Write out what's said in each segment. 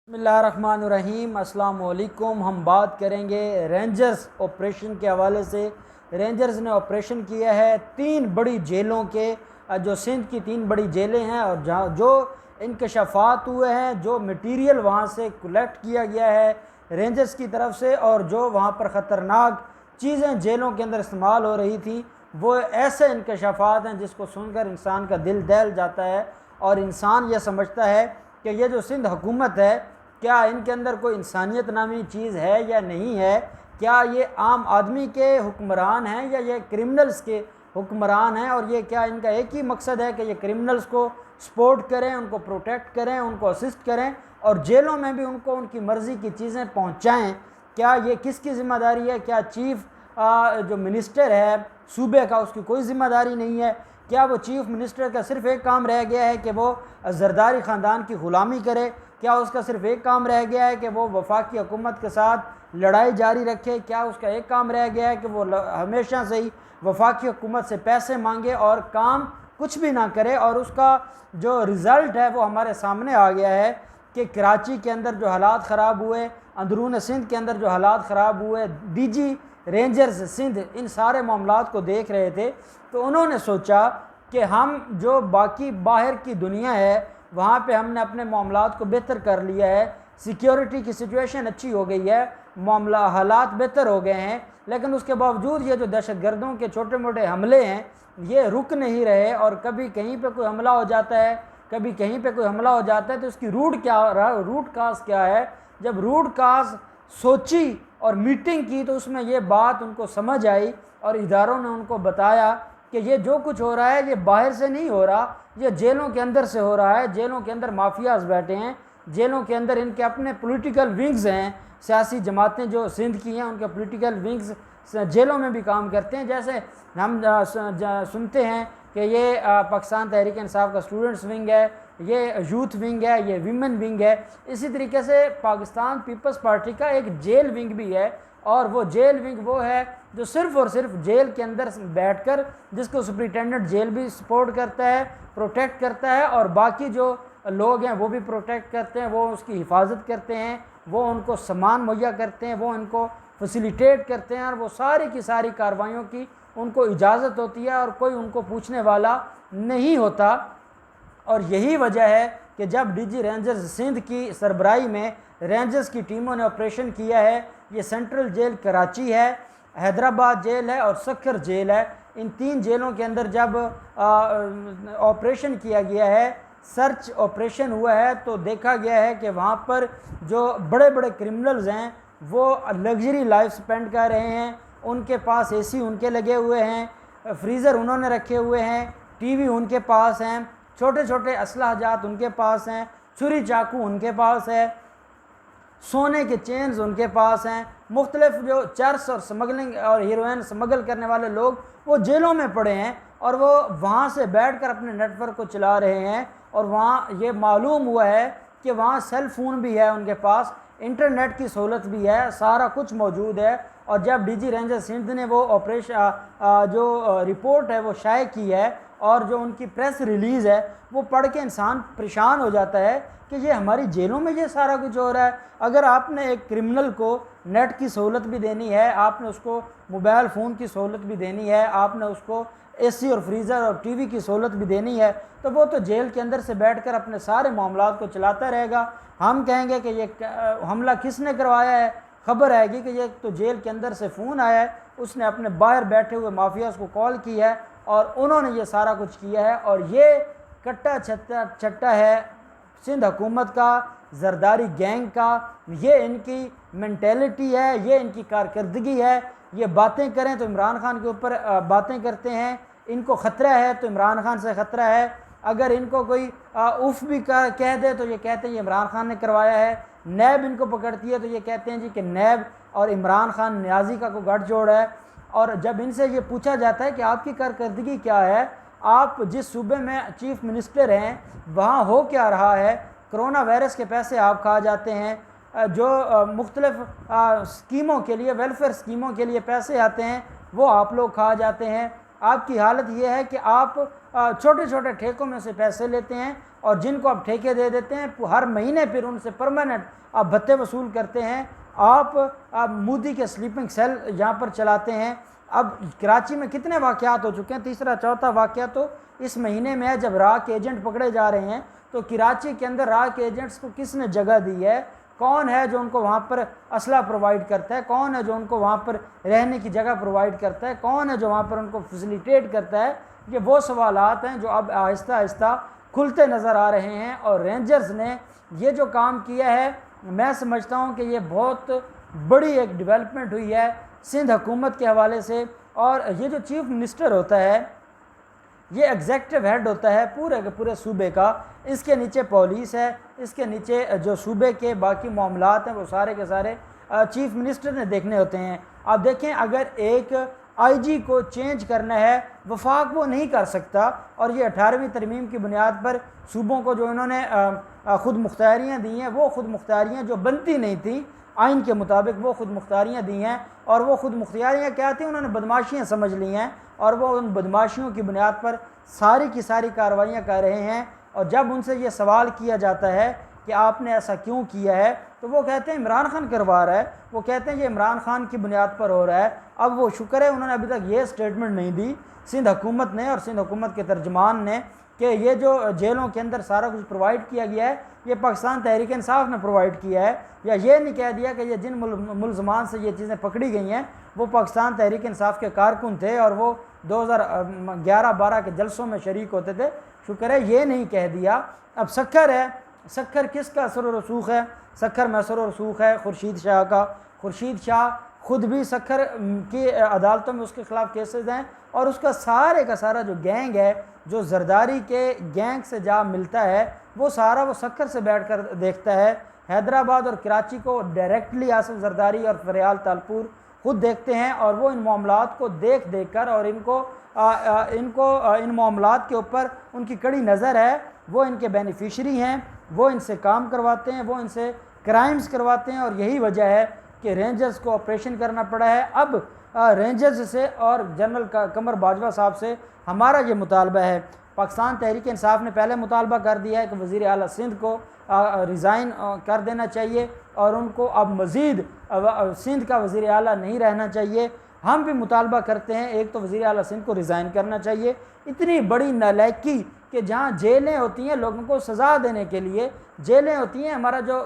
बिस्मिल्लाहिर्रहमानिर्रहीम। अस्सलाम वालेकुम। हम बात करेंगे रेंजर्स ऑपरेशन के हवाले से। रेंजर्स ने ऑपरेशन किया है 3 बड़ी जेलों के, जो सिंध की 3 बड़ी जेलें हैं, और जहाँ जो इंकशाफात हुए हैं, जो मटीरियल वहाँ से कलेक्ट किया गया है रेंजर्स की तरफ से, और जो वहाँ पर ख़तरनाक चीज़ें जेलों के अंदर इस्तेमाल हो रही थी, वो ऐसे इंकशाफात हैं जिसको सुनकर इंसान का दिल दहल जाता है। और इंसान ये समझता है कि ये जो सिंध हुकूमत है, क्या इनके अंदर कोई इंसानियत नामी चीज़ है या नहीं है? क्या ये आम आदमी के हुक्मरान हैं या ये क्रिमिनल्स के हुक्मरान हैं? और ये क्या इनका एक ही मकसद है कि ये क्रिमिनल्स को सपोर्ट करें, उनको प्रोटेक्ट करें, उनको असिस्ट करें, और जेलों में भी उनको उनकी मर्ज़ी की चीज़ें पहुँचाएँ? क्या ये किसकी ज़िम्मेदारी है? क्या चीफ़ जो मिनिस्टर है सूबे का, उसकी कोई ज़िम्मेदारी नहीं है? क्या वो चीफ़ मिनिस्टर का सिर्फ़ एक काम रह गया है कि वो जरदारी ख़ानदान की ग़ुलामी करे? क्या उसका सिर्फ़ एक काम रह गया है कि वो वफाकी हुकूमत के साथ लड़ाई जारी रखे? क्या उसका एक काम रह गया है कि वो हमेशा से ही वफाकी हुकूमत से पैसे मांगे और काम कुछ भी ना करे? और उसका जो रिज़ल्ट है वो हमारे सामने आ गया है कि कराची के अंदर जो हालात ख़राब हुए, अंदरून सिंध के अंदर जो हालात ख़राब हुए, डीजी रेंजर्स सिंध इन सारे मामलात को देख रहे थे, तो उन्होंने सोचा कि हम जो बाकी बाहर की दुनिया है वहाँ पे हमने अपने मामलात को बेहतर कर लिया है, सिक्योरिटी की सिचुएशन अच्छी हो गई है, मामला हालात बेहतर हो गए हैं, लेकिन उसके बावजूद ये जो दहशतगर्दों के छोटे मोटे हमले हैं ये रुक नहीं रहे। और कभी कहीं पे कोई हमला हो जाता है, कभी कहीं पे कोई हमला हो जाता है, तो उसकी रूट काज क्या है? जब रूट काज सोची और मीटिंग की तो उसमें ये बात उनको समझ आई, और इदारों ने उनको बताया कि ये जो कुछ हो रहा है ये बाहर से नहीं हो रहा, ये जेलों के अंदर से हो रहा है। जेलों के अंदर माफियाज बैठे हैं, जेलों के अंदर इनके अपने पॉलिटिकल विंग्स हैं, सियासी जमातें जो सिंध की हैं उनके पॉलिटिकल विंग्स जेलों में भी काम करते हैं। जैसे हम सुनते हैं कि ये पाकिस्तान तहरीक इंसाफ का स्टूडेंट्स विंग है, ये यूथ विंग है, ये विमेन विंग है। इसी तरीके से पाकिस्तान पीपल्स पार्टी का एक जेल विंग भी है, और वो जेल विंग वो है जो सिर्फ़ और सिर्फ जेल के अंदर बैठकर, जिसको सुपरिटेंडेंट जेल भी सपोर्ट करता है, प्रोटेक्ट करता है, और बाकी जो लोग हैं वो भी प्रोटेक्ट करते हैं, वो उसकी हिफाजत करते हैं, वो उनको सामान मुहैया करते हैं, वो उनको फैसिलिटेट करते हैं, और वो सारी की सारी कार्रवाइयों की उनको इजाज़त होती है और कोई उनको पूछने वाला नहीं होता। और यही वजह है कि जब डीजी रेंजर्स सिंध की सरबराही में रेंजर्स की टीमों ने ऑपरेशन किया है, ये सेंट्रल जेल कराची है, हैदराबाद जेल है और सक्खर जेल है, इन 3 जेलों के अंदर जब ऑपरेशन किया गया है, सर्च ऑपरेशन हुआ है, तो देखा गया है कि वहाँ पर जो बड़े बड़े क्रिमिनल्स हैं वो लग्जरी लाइफ स्पेंड कर रहे हैं, उनके पास एसी उनके लगे हुए हैं, फ्रीज़र उन्होंने रखे हुए हैं, टीवी उनके पास हैं, छोटे छोटे असलाहजात उनके पास हैं, छुरी चाकू उनके पास है, सोने के चेन्स उनके पास हैं। मुख्तलिफ जो चर्स और स्मगलिंग और हीरोइन स्मगल करने वाले लोग वो जेलों में पड़े हैं, और वो वहाँ से बैठकर अपने नेटवर्क को चला रहे हैं। और वहाँ ये मालूम हुआ है कि वहाँ सेल फ़ोन भी है उनके पास, इंटरनेट की सहूलत भी है, सारा कुछ मौजूद है। और जब डीजी रेंजर सिंध ने वो ऑपरेशन जो रिपोर्ट है वो शाये की है, और जो उनकी प्रेस रिलीज़ है वो पढ़ के इंसान परेशान हो जाता है कि ये हमारी जेलों में ये सारा कुछ हो रहा है। अगर आपने एक क्रिमिनल को नेट की सहूलत भी देनी है, आपने उसको मोबाइल फ़ोन की सहूलत भी देनी है, आपने उसको एसी और फ्रीज़र और टीवी की सहूलत भी देनी है, तो वो तो जेल के अंदर से बैठकर अपने सारे मामलात को चलाता रहेगा। हम कहेंगे कि ये हमला किसने करवाया है, खबर आएगी कि ये तो जेल के अंदर से फ़ोन आया है, उसने अपने बाहर बैठे हुए माफियाज़ को कॉल की है और उन्होंने ये सारा कुछ किया है। और ये कट्टा छट्टा है सिंध हुकूमत का, जरदारी गैंग का, ये इनकी मेंटेलिटी है, ये इनकी कारकर्दगी है। ये बातें करें तो इमरान खान के ऊपर बातें करते हैं, इनको ख़तरा है तो इमरान खान से ख़तरा है, अगर इनको कोई उफ़ भी कह दे तो ये कहते हैं ये इमरान खान ने करवाया है, नैब इनको पकड़ती है तो ये कहते हैं जी कि नैब और इमरान खान न्याजी का कोई गठजोड़ है। और जब इनसे ये पूछा जाता है कि आपकी कारकर्दगी क्या है, आप जिस सूबे में चीफ़ मिनिस्टर हैं वहाँ हो क्या रहा है, कोरोना वायरस के पैसे आप खा जाते हैं, जो मुख्तलिफ़ स्कीमों के लिए, वेलफेयर स्कीमों के लिए पैसे आते हैं वो आप लोग खा जाते हैं, आपकी हालत ये है कि आप छोटे छोटे ठेकों में से पैसे लेते हैं और जिनको आप ठेके दे देते हैं हर महीने, फिर उनसे परमानेंट आप भत्ते वसूल करते हैं। आप मोदी के स्लीपिंग सेल यहाँ पर चलाते हैं। अब कराची में कितने वाक़यात हो चुके हैं, तीसरा चौथा वाक़या तो इस महीने में है जब राह के एजेंट पकड़े जा रहे हैं। तो कराची के अंदर राह के एजेंट्स को किसने जगह दी है, कौन है जो उनको वहाँ पर असला प्रोवाइड करता है, कौन है जो उनको वहाँ पर रहने की जगह प्रोवाइड करता है, कौन है जो वहाँ पर उनको फैसिलिटेट करता है। ये वो सवालात हैं जो अब आहिस्ता आहिस्ता खुलते नज़र आ रहे हैं। और रेंजर्स ने ये जो काम किया है, मैं समझता हूँ कि ये बहुत बड़ी एक डेवलपमेंट हुई है सिंध हुकूमत के हवाले से। और ये जो चीफ मिनिस्टर होता है, ये एग्जेक्टिव हेड होता है पूरे के पूरे सूबे का। इसके नीचे पुलिस है, इसके नीचे जो सूबे के बाकी मामलात हैं वो सारे के सारे चीफ मिनिस्टर ने देखने होते हैं। आप देखें, अगर एक आईजी को चेंज करना है, वफाक वो नहीं कर सकता। और ये 18वीं तरमीम की बुनियाद पर सूबों को जो इन्होंने ख़ुद मुख्तारियाँ दी हैं, वो ख़ुद मुख्तारियाँ जो बनती नहीं थी आइन के मुताबिक, वो ख़ुद मुख्तारियाँ दी हैं। और वो ख़ुद मुख्तारियाँ क्या थी, उन्होंने बदमाशियाँ समझ ली हैं और वो उन बदमाशियों की बुनियाद पर सारी की सारी कार्रवाइयाँ कर रहे हैं। और जब उनसे ये सवाल किया जाता है कि आपने ऐसा क्यों किया है, तो वो कहते हैं इमरान खान करवा रहा है, वो कहते हैं ये इमरान खान की बुनियाद पर हो रहा है। अब वो शुक्र है उन्होंने अभी तक ये स्टेटमेंट नहीं दी सिंध हुकूमत ने और सिंध हुकूमत के तर्जमान ने कि ये जो जेलों के अंदर सारा कुछ प्रोवाइड किया गया है ये पाकिस्तान तहरीक इंसाफ ने प्रोवाइड किया है, या ये नहीं कह दिया कि ये जिन मुलजमान से ये चीज़ें पकड़ी गई हैं वो पाकिस्तान तहरीक इंसाफ के कारकुन थे और वो 2011-12 के जलसों में शरीक होते थे। शुक्र है ये नहीं कह दिया। अब सक्खर है, सक्खर किसका असर व रसूख है, सक्खर में असर व रसूख है खुर्शीद शाह का। खुर्शीद शाह ख़ुद भी सक्खर की अदालतों में उसके ख़िलाफ़ केसेस हैं और उसका सारे का सारा जो गैंग है, जो जरदारी के गैंग से जा मिलता है, वो सारा वो सक्खर से बैठ कर देखता है। हैदराबाद और कराची को डायरेक्टली आसिफ जरदारी और फरियाल तालपुर खुद देखते हैं और वो इन मामलात को देख देख कर और इन मामलात के ऊपर उनकी कड़ी नज़र है, वो इनके बेनिफिशरी हैं, वो इनसे काम करवाते हैं, वो इनसे क्राइम्स करवाते हैं। और यही वजह है कि रेंजर्स को ऑपरेशन करना पड़ा है। अब रेंजर्स से और जनरल कमर बाजवा साहब से हमारा ये मुतालबा है। पाकिस्तान तहरीक इंसाफ ने पहले मुतालबा कर दिया है कि वज़ीर आला सिंध को रिज़ाइन कर देना चाहिए और उनको अब मज़ीद सिंध का वज़ीर आला नहीं रहना चाहिए। हम भी मुतालबा करते हैं, एक तो वज़ीर आला सिंध को रिज़ाइन करना चाहिए। इतनी बड़ी नालायकी कि जहाँ जेलें होती हैं लोगों को सज़ा देने के लिए, जेलें होती हैं, हमारा जो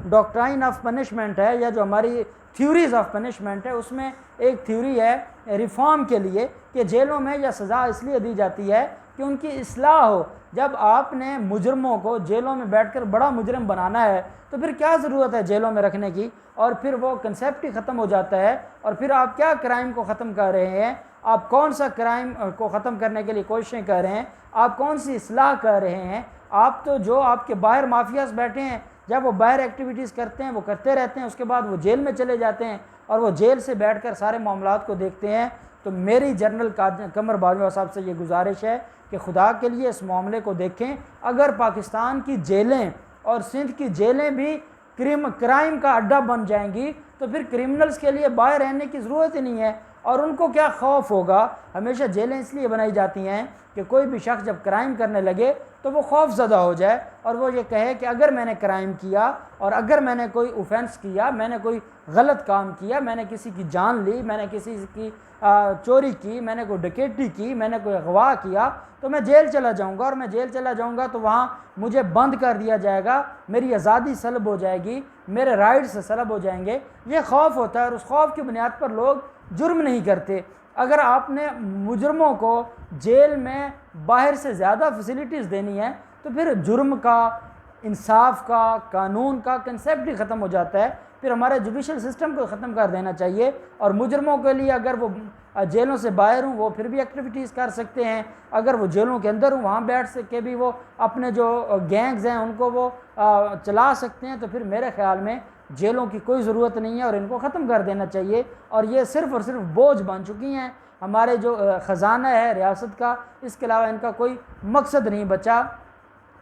डॉक्ट्राइन ऑफ पनिशमेंट है या जो हमारी थ्योरीज़ ऑफ पनिशमेंट है, उसमें एक थ्योरी है रिफॉर्म के लिए कि जेलों में यह सज़ा इसलिए दी जाती है कि उनकी इस्लाह हो। जब आपने मुजरमों को जेलों में बैठकर बड़ा मुजरम बनाना है तो फिर क्या ज़रूरत है जेलों में रखने की, और फिर वो कंसेप्ट ही ख़त्म हो जाता है। और फिर आप क्या क्राइम को ख़त्म कर रहे हैं, आप कौन सा क्राइम को ख़त्म करने के लिए कोशिशें कर रहे हैं, आप कौन सी इस्लाह कर रहे हैं। आप तो जो आपके बाहर माफियाज बैठे हैं, जब वो बाहर एक्टिविटीज़ करते हैं वो करते रहते हैं, उसके बाद वो जेल में चले जाते हैं और वो जेल से बैठकर सारे मामलात को देखते हैं। तो मेरी जनरल कमर बाजवा साहब से ये गुजारिश है कि खुदा के लिए इस मामले को देखें। अगर पाकिस्तान की जेलें और सिंध की जेलें भी क्राइम का अड्डा बन जाएंगी तो फिर क्रिमिनल्स के लिए बाहर रहने की ज़रूरत ही नहीं है और उनको क्या खौफ होगा। हमेशा जेलें इसलिए बनाई जाती हैं कि कोई भी शख्स जब क्राइम करने लगे तो वो खौफज़दा हो जाए और वो ये कहे कि अगर मैंने क्राइम किया और अगर मैंने कोई ऑफेंस किया, मैंने कोई गलत काम किया, मैंने किसी की जान ली, मैंने किसी की चोरी की, मैंने कोई डकैती की, मैंने कोई अगवा किया, तो मैं जेल चला जाऊंगा और मैं जेल चला जाऊंगा तो वहाँ मुझे बंद कर दिया जाएगा, मेरी आज़ादी सलब हो जाएगी, मेरे राइट्स सलब हो जाएंगे। ये खौफ होता है और उस खौफ की बुनियाद पर लोग जुर्म नहीं करते। अगर आपने मुजरमों को जेल में बाहर से ज़्यादा फैसिलिटीज़ देनी है तो फिर जुर्म का, इंसाफ का, कानून का कंसेप्ट ही ख़त्म हो जाता है। फिर हमारे जुडिशल सिस्टम को ख़त्म कर देना चाहिए और मुजरमों के लिए अगर वो जेलों से बाहर हूँ वो फिर भी एक्टिविटीज़ कर सकते हैं, अगर वो जेलों के अंदर हूँ वहाँ बैठ के भी वो अपने जो गैंग्स हैं उनको वो चला सकते हैं। तो फिर मेरे ख़्याल में जेलों की कोई ज़रूरत नहीं है और इनको ख़त्म कर देना चाहिए। और ये सिर्फ़ और सिर्फ बोझ बन चुकी हैं हमारे जो ख़जाना है रियासत का, इसके अलावा इनका कोई मकसद नहीं बचा।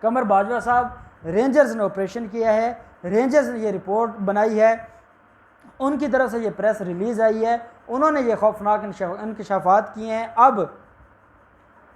कमर बाजवा साहब, रेंजर्स ने ऑपरेशन किया है, रेंजर्स ने ये रिपोर्ट बनाई है, उनकी तरफ से ये प्रेस रिलीज़ आई है उन्होंने ये खौफनाक इंकशाफात किए हैं। अब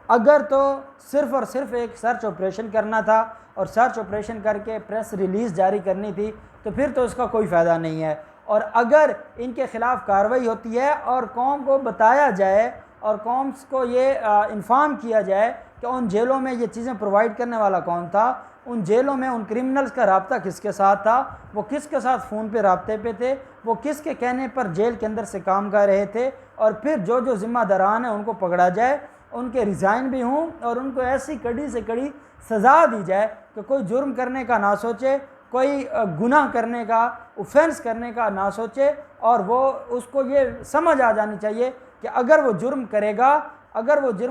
अगर तो सिर्फ़ और सिर्फ एक सर्च ऑपरेशन करना था और सर्च ऑपरेशन करके प्रेस रिलीज़ जारी करनी थी तो फिर तो इसका कोई फ़ायदा नहीं है। और अगर इनके ख़िलाफ़ कार्रवाई होती है और कौम को बताया जाए और कौम को ये इन्फॉर्म किया जाए कि उन जेलों में ये चीज़ें प्रोवाइड करने वाला कौन था, उन जेलों में उन क्रिमिनल्स का रब्ता किसके साथ था, वो किसके साथ फ़ोन पे रब्ते पे थे, वो किसके कहने पर जेल के अंदर से काम कर रहे थे, और फिर जो जो ज़िम्मेदारान हैं उनको पकड़ा जाए, उनके रिज़ाइन भी हों और उनको ऐसी कड़ी से कड़ी सज़ा दी जाए कि कोई जुर्म करने का ना सोचे, कोई गुनाह करने का, ऑफेंस करने का ना सोचे, और वो उसको ये समझ आ जानी चाहिए कि अगर वो जुर्म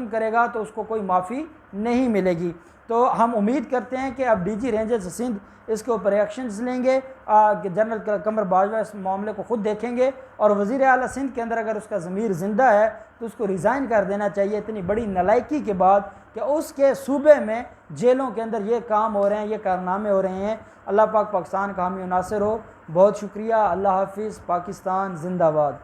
करेगा तो उसको कोई माफ़ी नहीं मिलेगी। तो हम उम्मीद करते हैं कि अब डीजी रेंजर्स सिंध इसके ऊपर एक्शंस लेंगे, जनरल कमर बाजवा इस मामले को ख़ुद देखेंगे, और वज़ीर आला सिंध के अंदर अगर उसका ज़मीर ज़िंदा है तो उसको रिज़ाइन कर देना चाहिए। इतनी बड़ी नालायकी के बाद कि उसके सूबे में जेलों के अंदर ये काम हो रहे हैं, ये कारनामे हो रहे हैं। अल्लाह पाक पाकिस्तान का हामी नासिर हो। बहुत शुक्रिया। अल्लाह हाफिज़। पाकिस्तान जिंदाबाद।